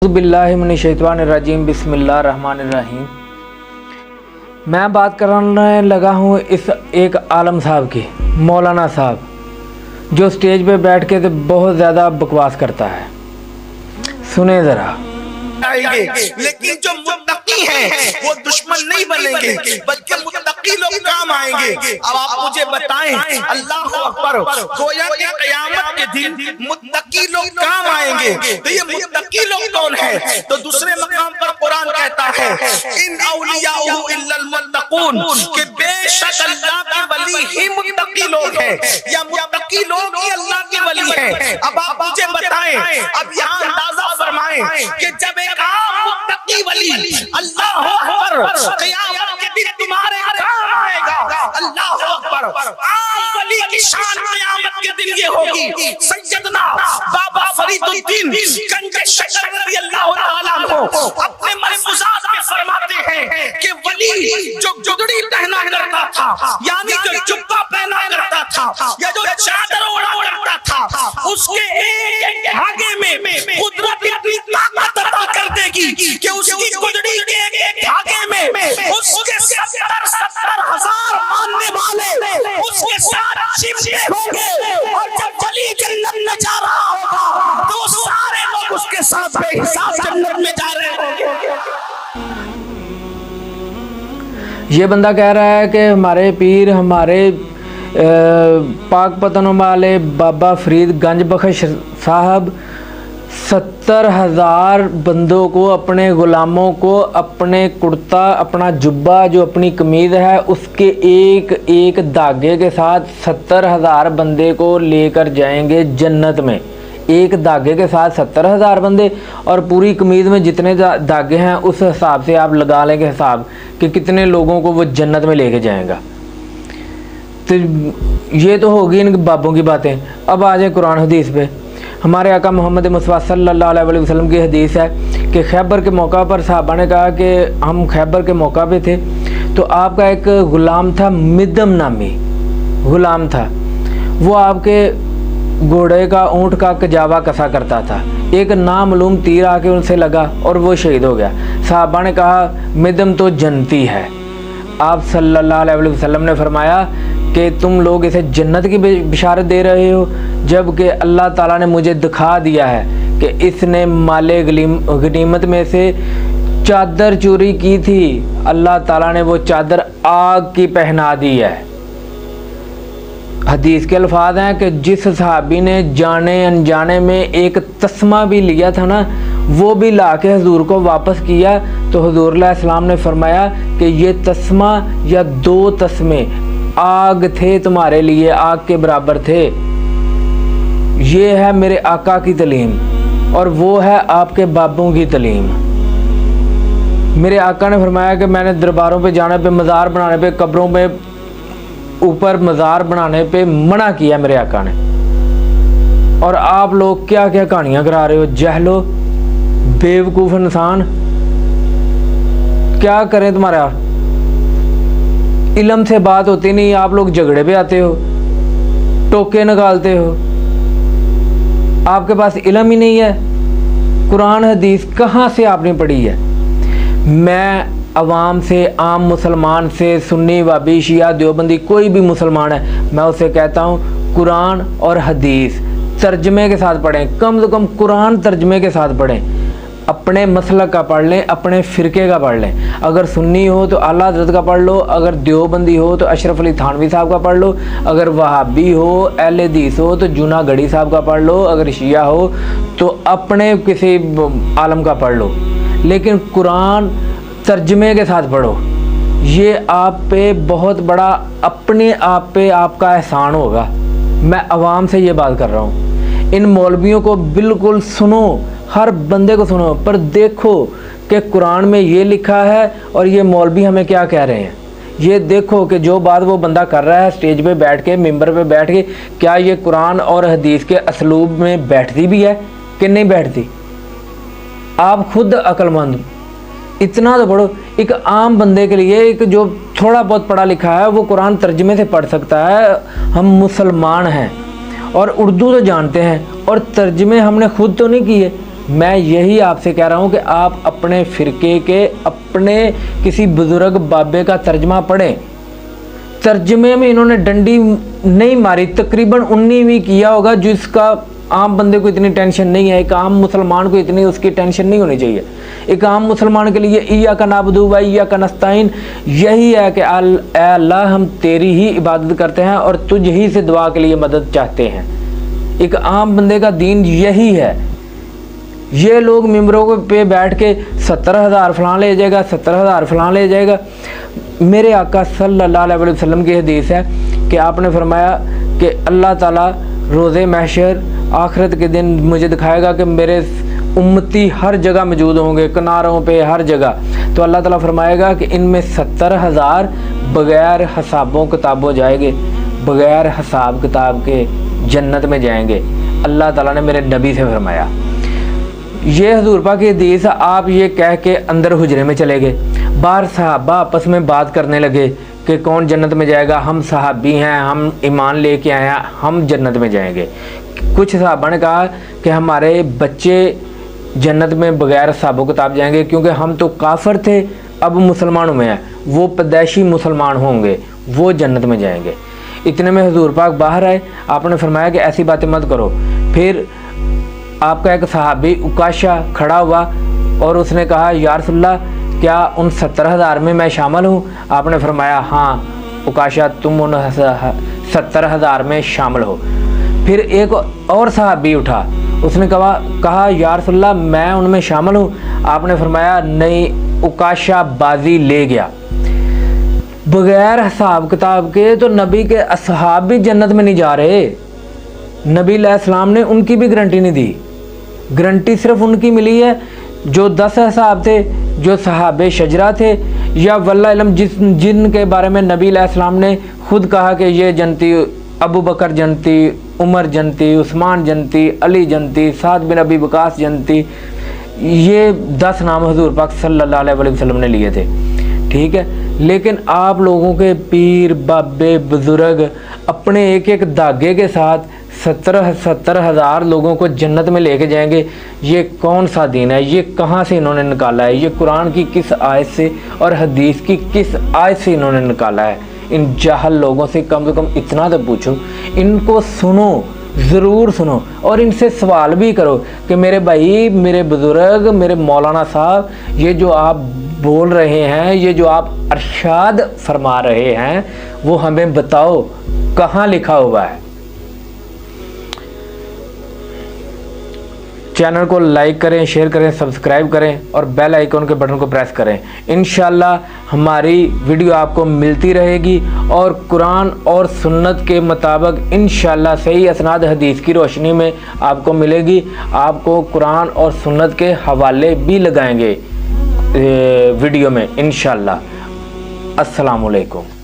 बिल्लाहि मिनश शैतानिर रजीम बिस्मिल्लाहिर्रहमानिर रहीम। मैं बात करने लगा हूँ इस एक आलम साहब की, मौलाना साहब, जो स्टेज पे बैठ के तो बहुत ज़्यादा बकवास करता है। सुने ज़रा। लेकिन जो मुत्तकी हैं वो दुश्मन नहीं बनेंगे बल्कि मुत्तकी लोग काम आएंगे। अब आप मुझे बताएं, अल्लाह अकबर, गोया के क़यामत के दिन मुत्तकी लोग काम आएंगे। तो ये मुत्तकी लोग कौन है? तो दूसरे मकाम पर कुरान कहता है इन औलियाउ इल्लल मुत्तकून, कि बेशक अल्लाह के वली ही मुत्तकी लोग हैं, या मुत्तकी लोग ही अल्लाह के वली हैं। अब आप मुझे बताएं, अब यहाँ अंदाजा फरमाएं कि जब एक आम मुत्तकी वली अल्लाह अकबर क़यामत के दिन तुम्हारे काम आएगा, अल्लाह अकबर, आम वली की शान क़यामत के दिन ये होगी। सैयदना बाबा फरीदुद्दीन गंज शकर रज़ियल्लाहु तआला अन्हु अपने मलफ़ूज़ात में फरमाते हैं कि वली जो जुगड़ी पहना करता था, यानी जो जुब्बा पहना करता था या जो चादर ओढ़ा करता था, उसके एक धागे में कुदरत इतनी ताकत अता कर देगी कि उसकी कुदरती के एक धागे में उसके 70 हजार मानने वाले उसके साथ चिपके होंगे, और जब वली जन्नत में जा रहा होगा तो सारे लोग उसके साथ बेहिसाब जन्नत में जा रहे होंगे। ये बंदा कह रहा है कि हमारे पीर, हमारे पाक पतन वाले बाबा फरीद गंज बख्श साहब 70,000 बंदों को, अपने ग़ुलामों को, अपने कुर्ता, अपना जुब्बा जो अपनी कमीज़ है उसके एक एक धागे के साथ 70,000 बंदे को लेकर जाएंगे जन्नत में। एक धागे के साथ 70,000 बंदे, और पूरी कमीज़ में जितने धागे हैं उस हिसाब से आप लगा लेंगे हिसाब कि कितने लोगों को वो जन्नत में लेके जाएगा। तो ये तो होगी इन बाबों की बातें। अब आ जाए कुरान हदीस पे। हमारे आका मोहम्मद मुस्तफ़ा सल्लल्लाहु अलैहि वसल्लम की हदीस है कि खैबर के मौका पर सहाबा ने कहा कि हम खैबर के मौका पे थे तो आपका एक ग़ुलाम था, मिदम नामी ग़ुलाम था। वो आपके घोड़े का, ऊँट का कजावा कसा करता था। एक नामालूम तीर आके उनसे लगा और वो शहीद हो गया। सहाबा ने कहा मिदम तो जन्नती है। आप सल्लल्लाहु अलैहि वसल्लम ने फरमाया कि तुम लोग इसे जन्नत की बिशारत दे रहे हो, जबकि अल्लाह ताला ने मुझे दिखा दिया है कि इसने माले गनीमत में से चादर चोरी की थी, अल्लाह ताला ने वो चादर आग की पहना दी है। हदीस के अल्फाज हैं कि जिस सहाबी ने जाने अनजाने में एक तस्मा भी लिया था ना, वो भी ला के हजूर को वापस किया तो हुजूर अलैहिस्सलाम ने फरमाया कि ये तस्मा या 2 तस्मे आग थे तुम्हारे लिए, आग के बराबर थे। ये है मेरे आका की तलीम और वो है आपके बाबों की तलीम। मेरे आका ने फरमाया कि मैंने दरबारों पे जाने पे, मज़ार बनाने पे, कब्रों पे ऊपर मज़ार बनाने पे मना किया मेरे आका ने। और आप लोग क्या क्या कहानियाँ करा रहे हो, जहलो, बेवकूफ़ इंसान। क्या करें, तुम्हारा इल्म से बात होती नहीं, आप लोग झगड़े पे आते हो, टोके निकालते हो। आपके पास इल्म ही नहीं है। कुरान हदीस कहाँ से आपने पढ़ी है? मैं अवाम से, आम मुसलमान से, सुन्नी वाबी शिया देवबंदी कोई भी मुसलमान है, मैं उसे कहता हूँ कुरान और हदीस तर्जमे के साथ पढ़ें। कम से कम कुरान तर्जमे के साथ पढ़ें। अपने मसलक का पढ़ लें, अपने फ़िरके का पढ़ लें। अगर सुन्नी हो तो आला हज़रत का पढ़ लो, अगर देवबंदी हो तो अशरफ अली थानवी साहब का पढ़ लो, अगर वहाबी हो, अहले हदीस हो तो जूनागढ़ी साहब का पढ़ लो, अगर शिया हो तो अपने किसी आलम का पढ़ लो, लेकिन कुरान तर्जमे के साथ पढ़ो। ये आप पे बहुत बड़ा, अपने आप पे आपका एहसान होगा। मैं अवाम से ये बात कर रहा हूँ। इन मौलवियों को बिल्कुल सुनो, हर बंदे को सुनो, पर देखो कि कुरान में ये लिखा है और ये मौलवी हमें क्या कह रहे हैं। ये देखो कि जो बात वो बंदा कर रहा है स्टेज पे बैठ के, मिंबर पे बैठ के, क्या ये कुरान और हदीस के असलूब में बैठती भी है कि नहीं बैठती। आप खुद अक्लमंद, इतना तो पढ़ो। एक आम बंदे के लिए, एक जो थोड़ा बहुत पढ़ा लिखा है, वो कुरान तर्जमे से पढ़ सकता है। हम मुसलमान हैं और उर्दू तो जानते हैं, और तर्जमे हमने खुद तो नहीं किए, मैं यही आपसे कह रहा हूँ कि आप अपने फ़िरके के अपने किसी बुज़ुर्ग बाबे का तर्जमा पढ़ें। तर्जमे में इन्होंने डंडी नहीं मारी, तकरीबन 19वीं किया होगा, जिसका आम बंदे को इतनी टेंशन नहीं है। एक आम मुसलमान को इतनी उसकी टेंशन नहीं होनी चाहिए। एक आम मुसलमान के लिए इय्याका नअबुदु व इय्याका नस्तईन यही है कि अल्लाह हम तेरी ही इबादत करते हैं और तुझ ही से दुआ के लिए मदद चाहते हैं। एक आम बंदे का दीन यही है। ये लोग मिंबरों पे बैठ के 70,000 फलां ले जाएगा, 70,000 फलां ले जाएगा। मेरे आका सल्लल्लाहु अलैहि वसल्लम की हदीस है कि आपने फरमाया कि अल्लाह ताला रोज़े महशर आखिरत के दिन मुझे दिखाएगा कि मेरे उम्मती हर जगह मौजूद होंगे, किनारों पे हर जगह। तो अल्लाह ताला फरमाएगा कि इनमें 70,000 बग़ैर हिसाबों किताबों जाएंगे, बग़ैर हिसाब किताब के जन्नत में जाएंगे। अल्लाह ताला ने मेरे नबी से फरमाया। ये हुजूर पाक की हदीस। आप ये कह के अंदर हुजरे में चले गए। बाहर सहाबा आपस में बात करने लगे कि कौन जन्नत में जाएगा। हम सहाबी हैं, हम ईमान लेके आए हैं, हम जन्नत में जाएंगे। कुछ सहाबा ने कहा कि हमारे बच्चे जन्नत में बग़ैर हिसाब किताब जाएंगे, क्योंकि हम तो काफिर थे, अब मुसलमानों में हैं, वो पैदाइशी मुसलमान होंगे, वो जन्नत में जाएंगे। इतने में हुजूर पाक बाहर आए। आपने फरमाया कि ऐसी बातें मत करो। फिर आपका एक सहाबी उकाशा खड़ा हुआ और उसने कहा, या रसूलल्लाह क्या उन 70,000 में मैं शामिल हूँ? आपने फरमाया, हाँ उकाशा तुम उन 70,000 में शामिल हो। फिर एक और सहाबी उठा, उसने कहा या रसूलल्लाह मैं उनमें शामिल हूँ। आपने फरमाया नहीं, उकाशा बाजी ले गया। बग़ैर हिसाब किताब के तो नबी के असहाब भी जन्नत में नहीं जा रहे। नबी अलैहिस्सलाम ने उनकी भी गारंटी नहीं दी। गारंटी सिर्फ उनकी मिली है जो 10 असहाब थे, जो सहाबे शजरा थे, या वल्लाह इल्म जिनके बारे में नबी अलैहिस्सलाम ने खुद कहा कि ये जन्नती, अबू बकर जन्नती, उमर जन्नती, उस्मान जन्नती, अली जन्नती, साद बिन अबी वक़ास जन्नती। ये 10 नाम हुजूर पाक सल्लल्लाहु अलैहि वसल्लम ने लिए थे। ठीक है, लेकिन आप लोगों के पीर बाबे बुजुर्ग अपने एक एक धागे के साथ 70,000 लोगों को जन्नत में लेके जाएंगे। ये कौन सा दीन है? ये कहाँ से इन्होंने निकाला है? ये कुरान की किस आयत से और हदीस की किस आयत से इन्होंने निकाला है? इन जाहल लोगों से कम इतना तो पूछो, इनको सुनो, ज़रूर सुनो और इनसे सवाल भी करो कि मेरे भाई, मेरे बुज़ुर्ग, मेरे मौलाना साहब, ये जो आप बोल रहे हैं, ये जो आप अरशाद फरमा रहे हैं, वो हमें बताओ कहाँ लिखा हुआ है। चैनल को लाइक करें, शेयर करें, सब्सक्राइब करें और बेल आइकन के बटन को प्रेस करें। इंशाल्लाह हमारी वीडियो आपको मिलती रहेगी और कुरान और सुन्नत के मुताबिक इंशाल्लाह सही असनाद हदीस की रोशनी में आपको मिलेगी। आपको कुरान और सुन्नत के हवाले भी लगाएंगे वीडियो में इंशाल्लाह। अस्सलामु अलैकुम।